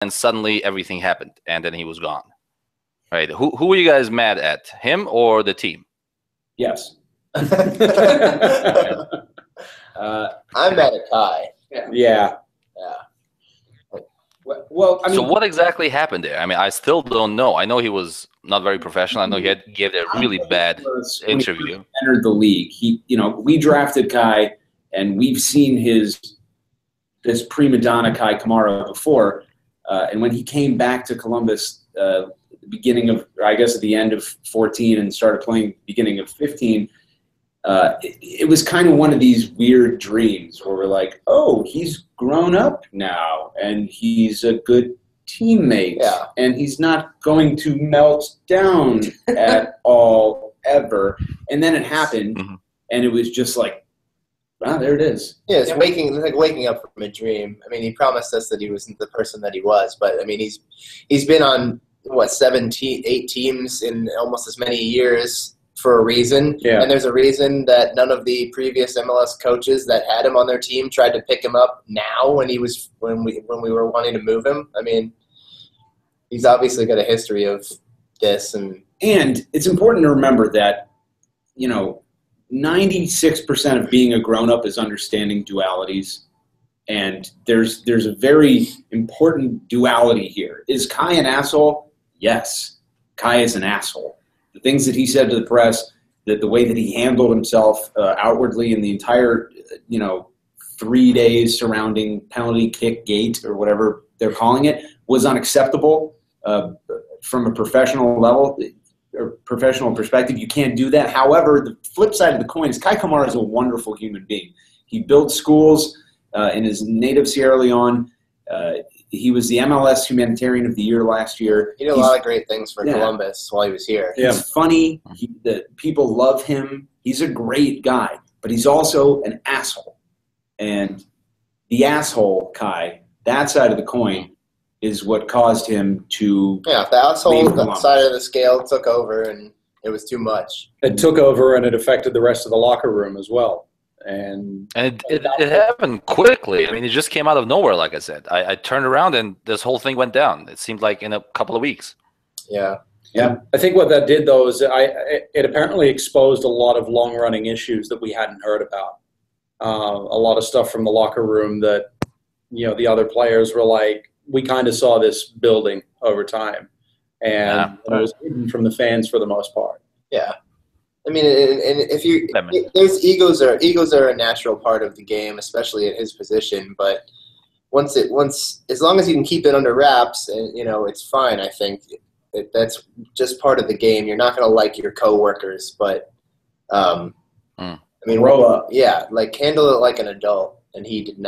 and suddenly everything happened, and then he was gone. Right? Who were you guys mad at, him or the team? Yes. I'm mad at Kai. Yeah. Well, I mean, so what exactly happened there? I mean, I still don't know. I know he was not very professional. I know he gave a really bad interview. When he entered the league, we drafted Kai, and we've seen this prima donna Kai Kamara before. And when he came back to Columbus, at the end of 14 and started playing beginning of 15, it was kind of one of these weird dreams where we're like, oh, he's grown up now and he's a good teammate and he's not going to melt down at all ever. And then it happened and it was just like, wow, there it is. Yeah, it's like waking up from a dream. I mean, he promised us that he wasn't the person that he was, but I mean, he's been on 8 teams in almost as many years for a reason. Yeah. And there's a reason that none of the previous MLS coaches that had him on their team tried to pick him up now when we were wanting to move him. I mean, he's obviously got a history of this, and it's important to remember that 96% of being a grown-up is understanding dualities, and there's a very important duality here. Is Kai an asshole? Yes, Kai is an asshole. The things that he said to the press, the way that he handled himself outwardly in the entire 3 days surrounding penalty kick gate or whatever they're calling it was unacceptable from a professional level. Or professional perspective, you can't do that. However, the flip side of the coin is Kai Kamara is a wonderful human being. He built schools in his native Sierra Leone. He was the MLS Humanitarian of the Year last year. He did a lot of great things for Columbus while he was here. He's funny. The people love him. He's a great guy, but he's also an asshole. And the asshole, Kai, that side of the coin, is what caused him to the asshole side of the scale took over, and it was too much. It took over, and it affected the rest of the locker room as well. And it happened quickly. I mean, it just came out of nowhere, like I said. I turned around, and this whole thing went down. It seemed like in a couple of weeks. Yeah. I think what that did, though, is it apparently exposed a lot of long-running issues that we hadn't heard about. A lot of stuff from the locker room that, the other players were like, we kind of saw this building over time, and it was hidden from the fans for the most part. Yeah, I mean, and there's egos are a natural part of the game, especially at his position. But as long as you can keep it under wraps, and it's fine. I think that's just part of the game. You're not going to like your coworkers, but I mean, roll up. Yeah, handle it like an adult, and he did not.